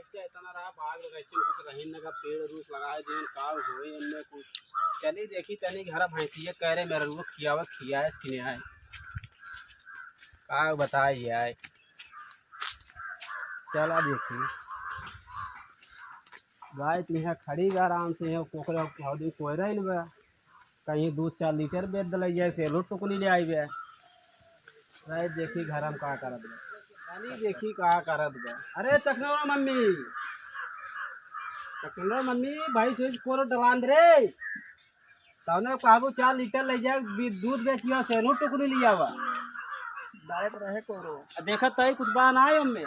ऐसे इतना रहा भाग रहे कुछ रही न का पेड़ रूस लगाए जीवन का होए इनमें कुछ चली देखी तनी घर भैंसिया कह रहे मेरे रुआ खियावा खियाए कि नहीं आए का बताए आए चला देखी गाय तो यहाँ खड़ी बा आराम से यहाँ कोकरा कोई रही बा कहीं 2-4 लीटर बेच दिल जाए से रोट टुकनी ले आई बे भाई देखी घर हम का करत बा यानी देखी का करत बा अरे चकनौरा मम्मी भाई स्विच कोरो डलान दे रे तने काबू 4 लीटर ले जा दूध बेचिया से रोट टुकनी लिया बा डायरेक्ट रहे कोरो देखत तई कुछ बा ना आयो में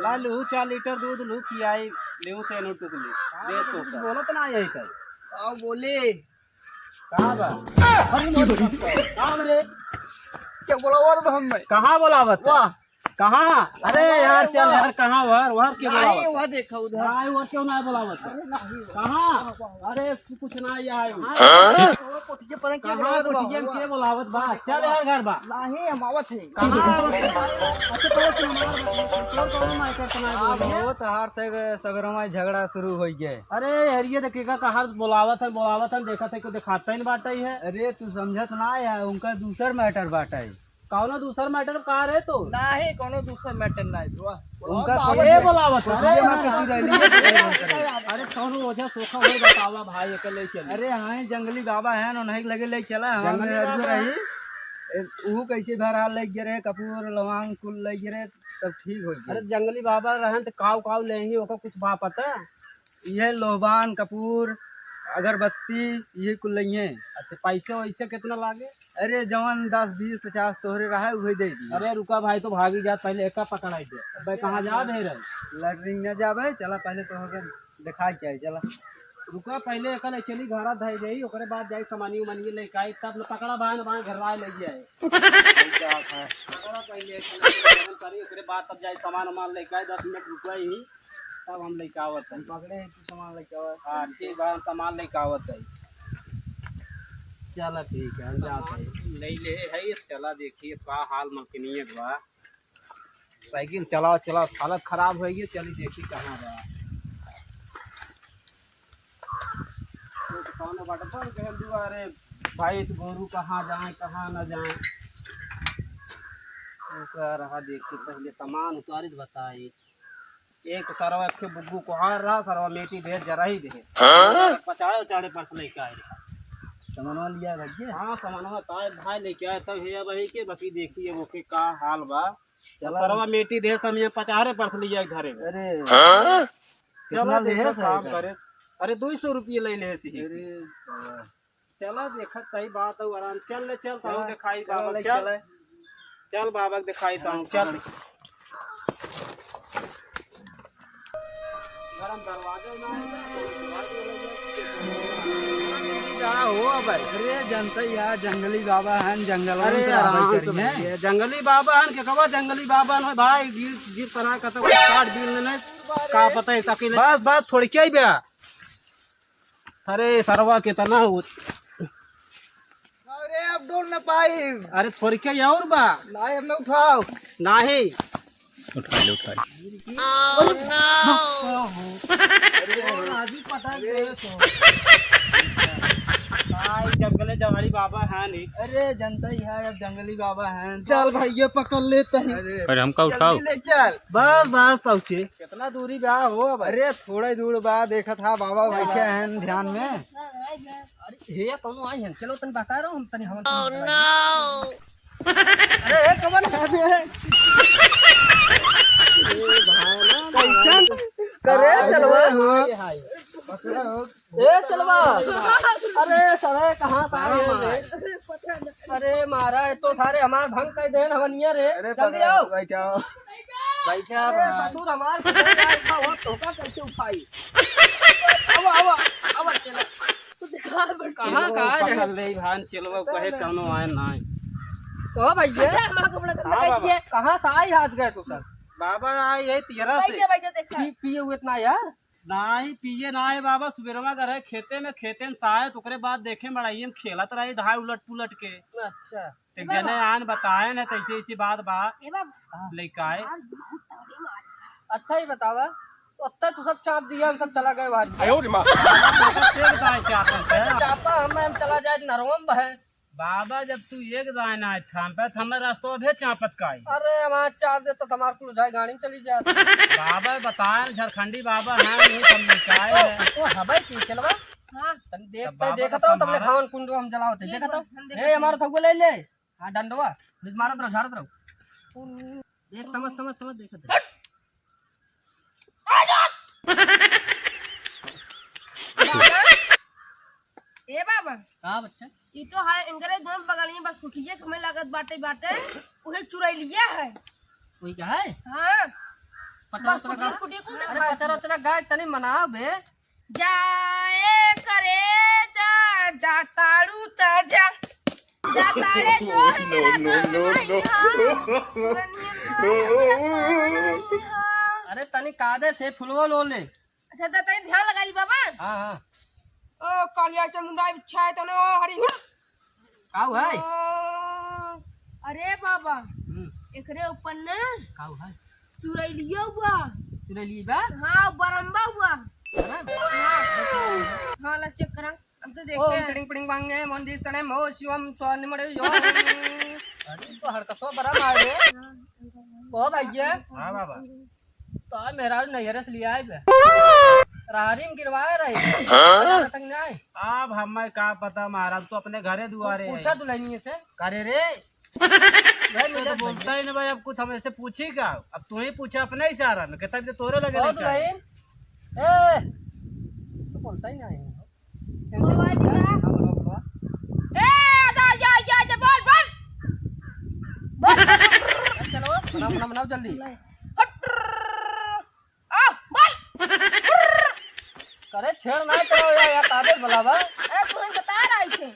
ला लू 4 लीटर दूध लू पियाई लेऊ से रोट टुकनी दे तो बोलत ना यही तई आओ बोले कहां बा काम रे क्या बोलावत हम में कहां बोलावत वाह कहां अरे यार चल यार कहां वहां के नहीं बोलावत वहां देखा उधर आए वो क्यों ना बोलावत कहां अरे कुछ ना ये आयो वो कोठिए पर के कहां बोलावत कुटिया के बोलावत बा चल यार घर बा नहीं हम आवत है कहां अच्छा तो कौन मार करतना बहुत हार से सगरमा झगड़ा शुरू हो गए अरे हरिये देखिएगा कहां बोलावत है देखत है को दिखाता ही बाटा है अरे तू समझत ना है उनका दूसर मैटर बाटा है कौनो दूसर मैटर कहां रे तो नहीं कोनो दूसर मैटर नहीं उनका ये बोलावत अरे कौनो वजह सोखा हो बतावा भाई अकेले चल अरे हाँ जंगली बाबा है उन्हें लगे ले चला हम रही वो कैसे भरा लग गए रहे कपूर लवांग कुल लग रहे सब ठीक हो अरे जंगली बाबा रहन तो काव लेंगे ओका कुछ बा पता ये लोबान कपूर अगरबत्ती ये कुल लेंगे अच्छा पैसे वैसे कितना लागे अरे जवान 10 20 50 तोहरे रहा वही दे दी अरे रुका भाई तो भागी जा पहले एक पकड़ाई दे भाई कहाँ जा भेज लैटरिन न जाबे चला पहले तो दिखा के चला रुका पहले एक चली घर धई जाई ओकरे बाद जाई सामानी उमानी लेके आई तब न पकड़ा बाहर घर आए ले जाए पकड़ा पहले करी ओकरे बाद तब जाई सामान उमान लेके आई 10 मिनट रुका ही तब हम लेके आवत है पकड़े सामान लेके आवत हां ठीक बार सामान लेके आवत है चला ठीक है हम जाते हैं नहीं ले है चला देखिए का हाल मकनीय बा साइकिल चलाओ हालत खराब हो गई चली देखी कहाँ बा तो कौन बाटा पर कह दुआरे भाई इस गोरू कहाँ न जाए तो रहा देखिए पहले सामान उतारी बताई एक सरवा के बुग्गू को हार रहा सरवा मेटी दे जरा ही दे पचाड़े पर लेके आए सामान लिया भैया हाँ सामान ताए भाई लेके आए तब है भाई के बाकी देखिए वो के का हाल बा सरवा मेटी दे हम ये 50 परस लिया घरे अरे चला दे काम करे अरे 200 रुपये ले ले सी अरे चला देखत तई बात है आराम चल ले चल ताऊ दिखाई बाबा चल बाबा दिखाई ताऊ चल गरम दरवाजा ना हो भाई अरे जनता यार जंगली बाबा है जंगल अरे जंगली बाबा है के कबा जंगली बाबा है भाई गिर तरह का तो काट बिल ने का पता है सकी बस थोड़ी क्या ही बे अरे सरवा कितना हो अरे अब डोल ना पाई अरे थोड़ी क्या और बा नहीं हम उठाओ नहीं उठा ले जंगले जवारी बाबा है नहीं अरे जनता ही है अब जंगली बाबा है चल भाई ये पकड़ लेते हैं पर हमका उठाओ ले चल बस पहुँचे कितना दूरी ब्याह हो अब अरे थोड़ा दूर बाद देखा था बाबा बैठे हैं ध्यान में अरे हे कौन आई हैं चलो तन बता रहा हम तनी हम अरे कवन है बे करे चलवा ए चलवा अरे सारे कहां सारे अरे मारा तो सारे हमार भंग कर देन हवनिया रे जल्दी आओ बैठा ससुर हमार का हो तो का कैसे उठाई अब चलो तू दिखा कहां पकड़ ले भान चलवा कहे कौनो आए ना तो भैया कहां से आई हाथ गए तू सर बाबा आए यही 13 से पिए हुए इतना यार नहीं पिए ना आए बाबा सुबेरवा कर खेते में शायद ओकरे बाद देखे मड़ाइये में खेलत रही धाय उलट पुलट के अच्छा जने आन बताए न तैसे ऐसी बात बा लेके आए अच्छा ही बतावा तो अब तक तू सब चाप दिया हम सब चला गए बाहर तेरे दाएं चापन से चापा हम चला जाए नरवम बहे बाबा जब तू एक दाएं ना थाम पे हमें रास्ता भी चापत का आई अरे हमारा चाप दे तो तुम्हारे को जाए गाड़ी में चली जाए बाबा बताए झारखंडी बाबा हैं नहीं समझ काय है ओ हवाई की चलवा हाँ तन देख तब बाबा देखा का तो तुमने संभाला। खावन कुंडो हम जलावते देखा तो हम देखा ए हमारा थगो ले ले हां डंडवा पुलिस मारत रहो झाड़त रहो देख समझ देखत ए बाबा का बच्चा ये तो है अंग्रेज दोनों बगल में बस कुटिया में लागत बाटे बाटे उहे चुराई लिया है। कोई क्या है हाँ पचरा बस उचरा कुटिया का कुटिया अरे को पचरा उचरा गाय तनी मनाओ बे जाए करे जा जाताड़ू त जा जाताड़े तो अरे तनी कादे से फुलवा लो ले अच्छा तो तनी ध्यान लगा ली बाबा। हां हां ओ कालिया चमुंडा बिछा है तनो हरी हुर काऊ है अरे बाबा एकरे ऊपर ना काऊ है चुराई लिया हुआ। चुरे ली बा हाँ बरम्बा हुआ। है हाँ ला चेक करा हम तो ओम देखते हैं। टिडिंग पिडिंग वांगे मंदिर तने मो शिवम स्वानिमड़े यो अरे तो हड़कसो बरा मारे ओ भैया हाँ बाबा तो मेरा नैहर से लिया है रारी में गिरवाए रहे तक नहीं अब हमें का पता महाराज तो अपने घरे दुआरे है। पूछा दुल्हनिए से करे रे भाई तो मुझे बोलता ही ना भाई अब कुछ हमें से पूछी का अब तू ही पूछा अपने इशारा में कहता है तोरे लगे ओ नहीं चाहिए। दुल्हन ए तो बोलता ही नहीं इनसे पूछा हाँ बोलो ए आजा या या बोल बोल चलो बनाओ जल्दी आ बोल करे छेड़ ना करो यार ताबे बुलावा अरे तू बता रहा है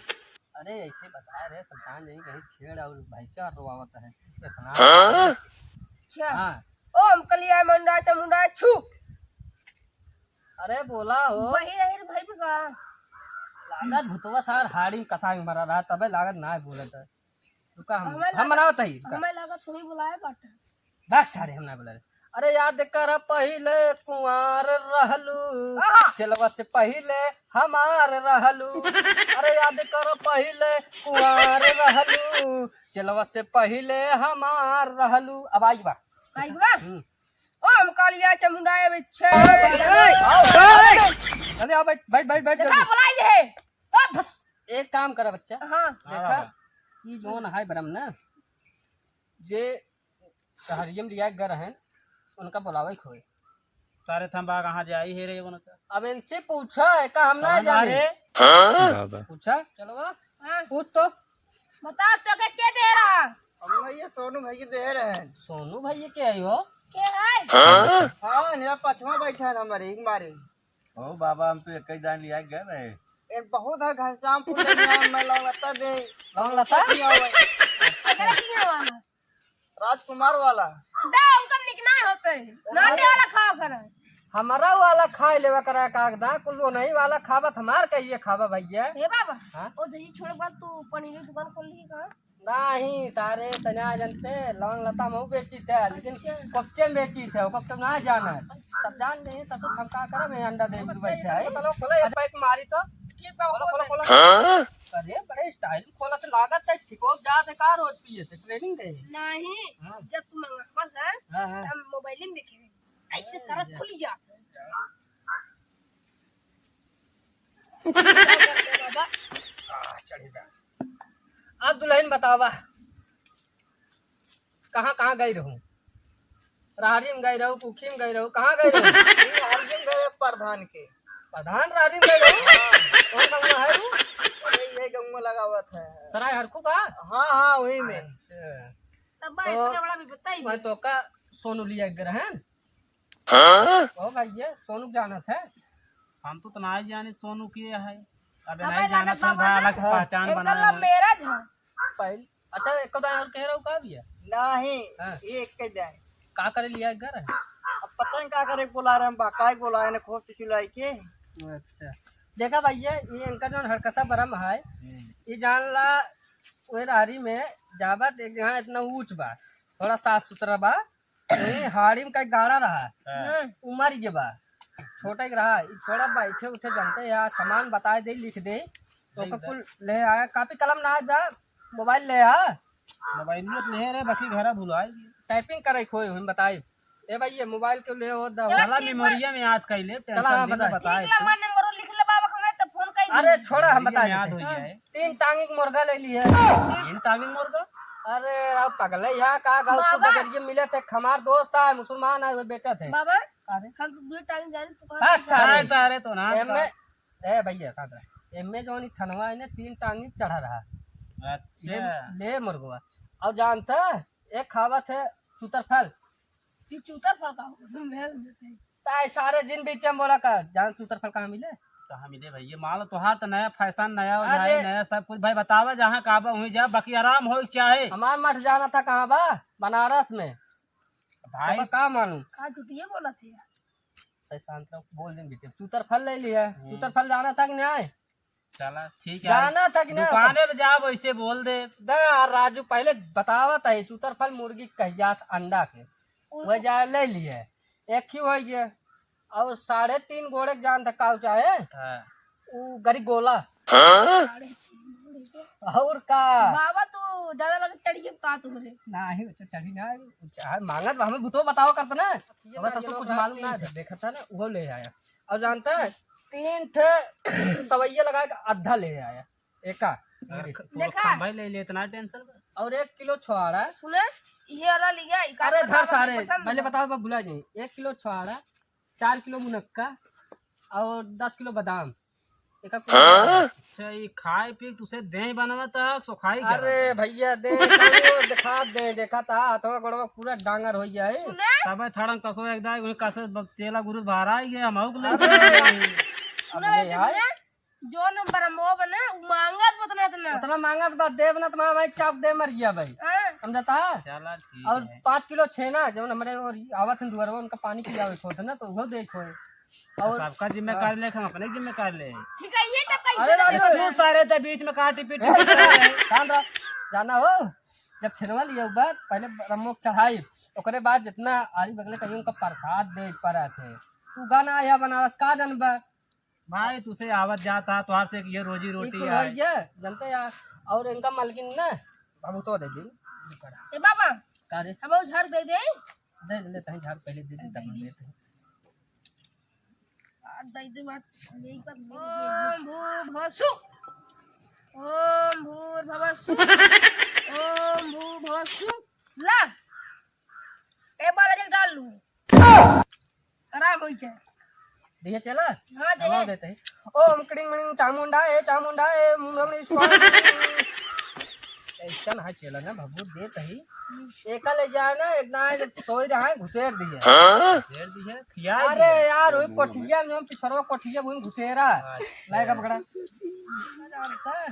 अरे ऐसे बता रहे समझान नहीं कहीं छेड़ और भैंसा रोवावत है ये सुना अच्छा हाँ ओम कलिया मंडा चमुंडा छू अरे बोला हो वही रहे भाई का लागत भुतवा सार हाड़ी में कसाई मरा रहा तबे लागत ना बोलत है रुका हमें हम बनाओ तही हमें लगा तुम्हें बुलाया बाटे। बैक सारे हम ना बोले अरे याद कर पहले कुंवार रहलू चलवा से पहले हमार रहलू अरे याद कर पहले कुंवार रहलू चलवा से पहले हमार रहलू अब आई बा आई बा ओम कालिया चमुंडा बिच्छे अरे आओ बैठ बैठ बैठ बैठ देखा जल्दी बुलाई दे ओ बस एक काम कर बच्चा हाँ देखा ये जोन है ब्रह्म ना जे हरियम रिया घर हैं उनका बुलावा खोए तारे थम्बा कहाँ जाई हे रे बोला अब इनसे पूछा है का हम ना जाने पूछा चलो वाह, हाँ पूछ तो बता तो क्या दे रहा हम ये सोनू भाई के दे रहे हैं। सोनू भाई ये क्या है हो क्या है हाँ यहाँ पछवा बैठा है हमारे एक मारे ओ बाबा हम तो एक ही दान लिया गए रहे ये बहुत है घनश्याम फूल मैं लौटा दे लौंग लता अगर किया वाला राजकुमार वाला दे उनका निकना होते नाटे वाला खाओ कर हमारा वाला खाए लेवा करा कागदा कुल्लो नहीं वाला खावत हमार कहिए खावा भैया हे बाबा हाँ? ओ जई छोड़ बाद तू पनीर की दुकान खोल ली कहां नहीं सारे तना जनते लौंग लता मऊ बेची थे लेकिन कच्चे में बेची थे कब तक ना जाना है सब जान नहीं ससुर हम का करे मैं अंडा दे दूं बैठे है चलो खोलो एक पैक मारी तो ठीक है खोलो खोलो खोलो अरे बड़े स्टाइल खोला तो लागत है ठिको जाते का रोज पिए थे ट्रेनिंग दे नहीं हाँ। जब तुम मंगवा है हां हां हम मोबाइल में देखे ऐसे करत खुली जात बाबा अब दुल्हन बतावा कहाँ कहाँ गई रहूं राहरी में गई रहूं पुखी में गई रहूं कहाँ गई रहूं अर्जुन गए प्रधान के प्रधान राहरी में गई रहूं कौन गाँव है वो यही गाँव में लगा हुआ था। सराय हरकू का हाँ हाँ वही में अच्छा तब बा इतना बड़ा भी बताई मैं तो का सोनू लिया गर है ओ भैया सोनू जाना था हम तो ना ही जाने सोनू किए है अब हमें नहीं जाना लागत तो बाबा भाई अलग से हाँ। पहचान इनका बनाना लव है। मैरिज है पहले अच्छा एक और कह रहा हूँ का भैया नहीं हाँ। ये एक के जाए का करे लिया घर है अब पता नहीं क्या करे बुला रहे हैं बाकाय बुलाए ने खूब चिल्लाई के अच्छा देखा भैया ये इनका जो हरकसा बरम है ये जान ला वो रारी में जाबत एक जहाँ इतना ऊंच बा थोड़ा साफ सुथरा बा वही हाड़ी में कई गाड़ा रहा हाँ। उमर ये बा छोटा ही रहा ई थोड़ा बैठे उठे जानते यार सामान बताए दे लिख दे तो का कुल ले आया कापी कलम ना जा मोबाइल ले आ मोबाइल तो ले रे बाकी घर भुलाई टाइपिंग करे खोई हम बताई ए भाई ये मोबाइल के ले हो दा चला मेमोरिया में याद कर ले चला हाँ बता ठीक ला मन नंबर लिख ले बाबा हमें तो फोन कर अरे छोड़ा हम बता याद हो देते जाए 3 टांगिंग मुर्गा ले लिए इन टाइमिंग मुर्गा अरे अब पगल है यहाँ कहा गा उसको बगरिए मिले थे हमार दोस्त था मुसलमान है वो बेचा थे बाबा अरे हम तो दो टाइम जाने तो भाग सारे सारे तो ना एमे ए भैया सादा एमे जो नी थनवा है ने 3 टांगी चढ़ा रहा ले अच्छा ले मुर्गा और जानता एक खावत है सुतरफल ये चूतर फल का महल में ताई सारे दिन बीच में बोला का जान सुतरफल कहाँ मिले कहाँ मिले भैया मान लो तुहार तो नया फैशन नया हो अरे। जाए नया सब कुछ भाई बतावा जहाँ काबा वहीं जा बाकी आराम हो चाहे हमार मठ जाना था कहाँ बा बनारस में भाई अब का मानू का झूठिए बोला थे यार शांत रहो बोल दिन बीते सुतरफल ले लिया सुतरफल जाना था कि नहीं आए चला ठीक है जाना था कि नहीं दुकाने पे जा वैसे बोल दे दा राजू पहले बतावत है सुतरफल मुर्गी कहिया अंडा के वह जा ले लिए एक ही हो गया और 3.5 गोड़े के जान तक काउ चाहे हाँ। वो गरी गोला और का बाबा तू ज्यादा लगे चढ़ी के का तू बोले नहीं बच्चा चढ़ी ना चाहे मांगत हमें भूतो बताओ करता ना बस सबको कुछ मालूम ना है देखा था ना वो ले आया और जानता है 3 थे सवैया लगा के आधा ले आया एका देखा? भाई ले ले इतना टेंशन और 1 किलो छुआड़ा सुने ये वाला लिया अरे धर सारे पहले बताओ बा भुला नहीं 1 किलो छुआड़ा 4 किलो मुनक्का और 10 किलो बादाम एका अच्छा ये खाए पी तुसे दे बनवा था सो खाई क्या? अरे भैया दे दिखा दे देखा था हाथों गोड़वा पूरा डांगर हो गया है सुने तब थड़न कसो एक दाई वही कसे तेला गुरु बाहर आई गया हम ले सुने अबे यार जो नंबर हम वो बने वो मांगत बतना इतना उतना मांगा तो देव ना तुम्हारा भाई चाप दे मर गया भाई हाँ? समझता है चला ठीक और 5 किलो छेना जब हमारे और आवत हैं दुआरवा उनका पानी पिया छोड़ ना तो वो देखो और सबका जिम्मेदारी ले हम अपने जिम्मेदारी ले ठीक है ये तब कैसे अरे राजू तू सारे थे बीच में काटी पीट शांत रहो जाना हो जब छेनवा लिया बात पहले रमोक चढ़ाई ओकरे बाद जितना आरी बगले कहीं उनका प्रसाद दे पड़ा थे तू गाना आया बनारस का जनबा भाई तुसे आवत जाता तुहार से ये रोजी रोटी है है जानते यार और इनका मालकिन ना बाबू तो दे दी ए बाबा का रे हम वो झाड़ दे दे दे लेते हैं झाड़ पहले दे दी तब हम लेते हैं दे दे बात यही बात ओम भूर्भुवस्सु ओम भूर्भुवस्सु ओम भूर्भुवस्सु ला ए बार एक डाल लूं आराम हो जाए दिए चला हाँ दे दबा देते हैं ओम क्रिंग मिंग चामुंडा ए मुंडमणि स्वामी ऐसा है चला ना बाबू देते ही एका ले जाए ना इतना सोई रहा है घुसेर दिए घेर दी है खिया अरे यार वही कोठिया में हम पिछड़वा कोठिया वही घुसेरा लाएगा पकड़ा जानता है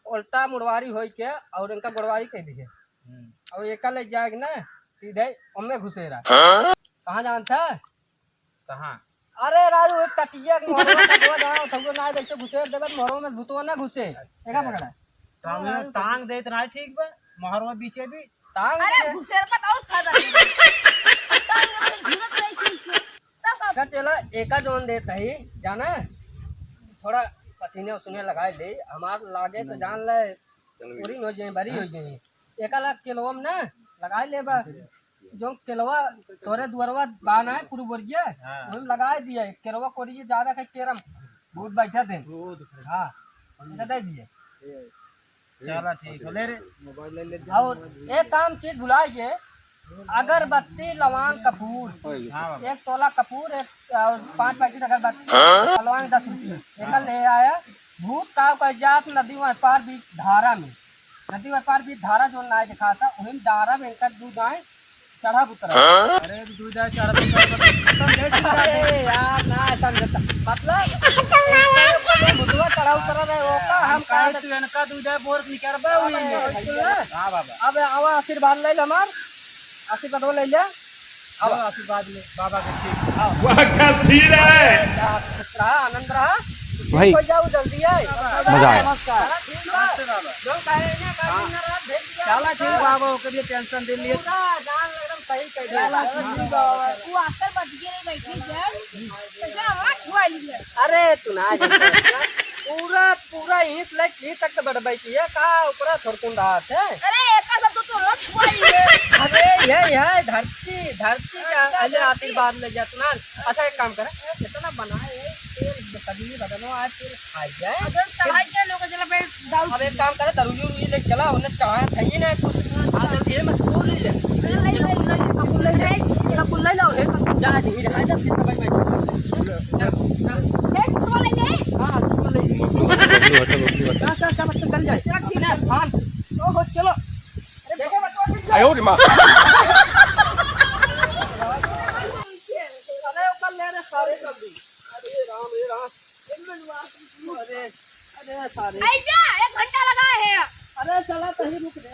उल्टा मुड़वारी होई के और इनका गुड़वारी कह दिए और एका ले जाएगा ना सीधे हमें घुसेरा कहाँ जानता है कहाँ अरे राजू एक कटिया के मोहरवा का दुआ जाओ सबको ना वैसे घुसेर देबे मोहरवा में भूतवा ना घुसे एका पकड़ा टांग दे इतना ठीक बा मोहरवा बीचे भी टांग अरे घुसेर का तो फायदा नहीं टांग में झूलत रही थी तब का चला एका जोन देता ही जाना थोड़ा पसीने उसीने लगाए दे हमार लागे तो जान ले पूरी हो जाए बरी हो जाए एका लाख किलो में ना लगाए ले बा जो केलवा तोरे दुअरवा बाना है पूरी बोरिया हम लगाए दिया केलवा कोरिए ज्यादा के केरम बहुत बैठा थे हां इधर दे दिए चला ठीक है ले रे मोबाइल ले ले और एक काम चीज भुलाए जे अगरबत्ती लवांग कपूर हाँ बाबा 1 तोला कपूर एक और 5 पैकेट अगरबत्ती लवांग 10 रुपये एक ले आया भूत काव का जात नदी में पार बीच धारा में नदी में पार बीच धारा जो ना दिखा था वही धारा में इनका दूध आए चढ़ा उतरा अरे दूध है चार अरे यार ना समझता मतलब बुधवा चढ़ा उतरा रहे वो का हम काहे तू इनका दूध है बोर निकरबे हुई हां बाबा अब आवा आशीर्वाद ले हमार आशीर्वाद ले ले अब आशीर्वाद ले बाबा के ठीक वाह क्या सीन है खुश रहा आनंद रहा भाई हो जाओ जल्दी आए। मजा आया। हाँ, ठीक बा। जो कहे ना कहे दिन रात भेज दिया। चला ठीक बाबा ओके लिए टेंशन दे लिए पूरा जान एकदम सही कह दिया। वो आकर बच गई नहीं बैठी जब कैसे हमारा छुआ लिए। अरे तू ना जानता पूरा पूरा इंच लाइक की तक तो बढ़ बैठी है कहा ऊपर थोड़कुन रहा है। अरे एक सब तो हम छुआ लिए। अरे ये धरती धरती का अजय आशीर्वाद ले जा तू ना। अच्छा एक काम कर कितना बनाए तेल कभी बदनो आज तेल खा जाए। अगर चढ़ाई के लोग चला पे दाऊ अब एक काम करे तरुजी उरुजी ले चला उन्हें चढ़ा थई ना कुछ आदत धीरे मत खोल ले ले कपूर ले लाओ हे जा दी रे आजा फिर भाई एक छुआ ले हां सुन ले चल जाए ना स्थान ओ हो चलो देखे बच्चों आयो रे माँ। अरे ऊपर ले रे सारे सब्जी अरे राम अरे अरे सारे आई जा 1 घंटा लगा है। अरे चला कहीं रुक दे